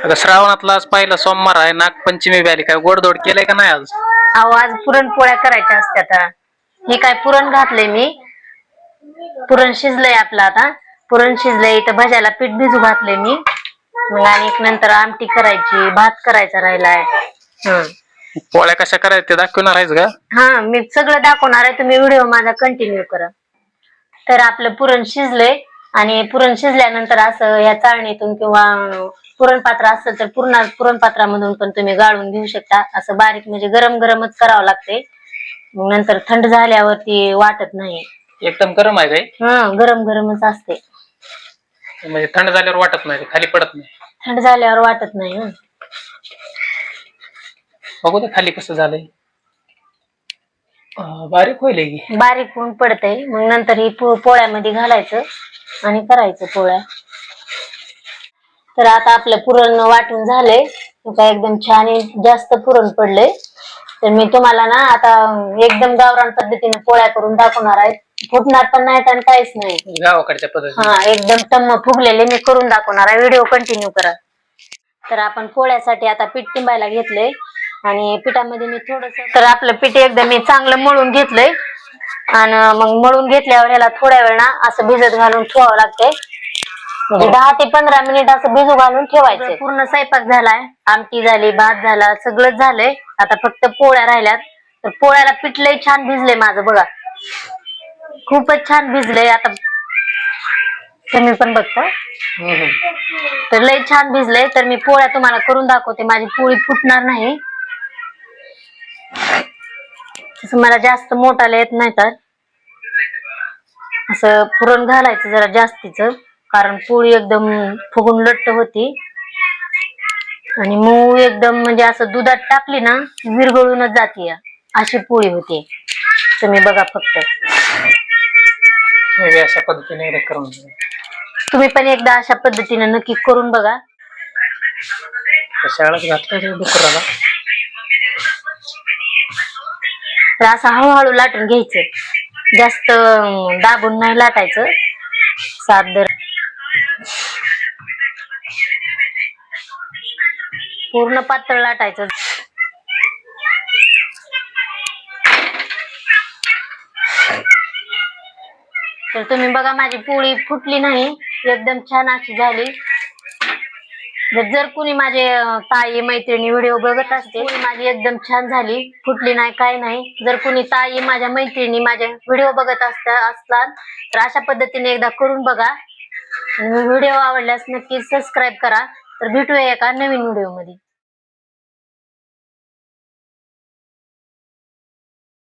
अगं श्रावणातला आज पहिला सोमवार आहे, नागपंचमी बी आली. काय गोडधोड केलंय का नाही आज? अहो आज पुरणपोळ्या करायच्या असत्यात. हे काय पुरण घातलंय मी. पुरण शिजलंय आपलं आता. पुरण शिजलंय इथं भज्याला पीठ भिजू घातलंय मी. मग आणि नंतर आमटी करायची, भात करायचा राहिलाय. पोळ्या कशा करायच्या ते दाखवणार आहेस का? हा मी सगळं दाखवणार आहे, तुम्ही व्हिडिओ माझा कंटिन्यू करा. तर आपलं पुरण शिजलंय आणि पुरण शिजल्यानंतर असं या चाळणीतून किंवा पुरणपात्र असेल तर पुरणपात्रामधून पण तुम्ही गाळून घेऊ शकता. असं बारीक म्हणजे गरम गरमच करावं लागते. नंतर थंड झाल्यावरती वाटत नाही. एकदम गरम आहे काय? गरम गरमच असते. म्हणजे थंड झाल्यावर वाटत नाही, खाली पडत नाही. थंड झाल्यावर वाटत नाही. बघू दे खाली कसं झालंय. बारीक होईल की बारीक होऊन पडतंय. मग नंतर ही पोळ्यामध्ये घालायचं आणि करायचं पोळ्या. तर आता आपलं पुरण वाटून झालंय. काय एकदम छान जास्त पुरण पडलंय. तर मी तुम्हाला ना आता एकदम गावरान पद्धतीने पोळ्या करून दाखवणार आहे. फुटणार पण नाहीत आणि काहीच नाही, गावाकडच्या पद्धतीने. एकदम टम्म फुगलेले मी करून दाखवणार आहे. व्हिडिओ कंटिन्यू करा. तर आपण पोळ्यासाठी आता पीठ टिंबायला घेतलंय आणि पिठामध्ये मी तर आपलं पीठ एकदम मी चांगलं मळून घेतलंय. आणि मग मळून घेतल्यावर ह्याला थोड्या वेळ ना असं भिजत घालून ठेवावं लागतंय. म्हणजे 10 ते 15 मिनिट असं भिजू घालून ठेवायचं. पूर्ण स्वयंपाक झालाय, आमटी झाली, भात झाला, सगळंच झालंय. आता फक्त पोळ्या राहिल्यात. तर पोळ्याला पीठ लय छान भिजलंय माझं बघा, खूपच छान भिजलंय. आता तुम्ही पण बघता. तर लय छान भिजलंय. तर मी पोळ्या तुम्हाला करून दाखवते. माझी पोळी फुटणार नाही. तसं मला जास्त मोठाला येत नाही, तर असं पुरण घालायचं जरा जास्तीच, कारण पोळी एकदम फुगून लट्ट होती आणि मऊ एकदम म्हणजे असं दुधात टाकली ना विरघळूनच जाते, अशी पोळी होती. तुम्ही बघा फक्त. अशा पद्धतीने करून तुम्ही पण एकदा अशा पद्धतीने नक्की करून बघा. शाळेत घातलं डुकराला. तर असं हळूहळू लाटून घ्यायचं, जास्त दाबून नाही लाटायचं. साधं पूर्ण पातळ लाटायचं. तर तुम्ही बघा माझी पोळी फुटली नाही, एकदम छान अशी झाली. जर कुणी माझे ताई मैत्रिणी व्हिडिओ बघत असते, माझी एकदम छान झाली, फुटली नाही, काय नाही. जर कुणी ताई माझ्या मैत्रिणी माझे व्हिडिओ बघत असतात तर अशा पद्धतीने एकदा करून बघा. व्हिडिओ आवडल्यास नक्की सबस्क्राईब करा. तर भेटूया एका नवीन व्हिडिओ मध्ये.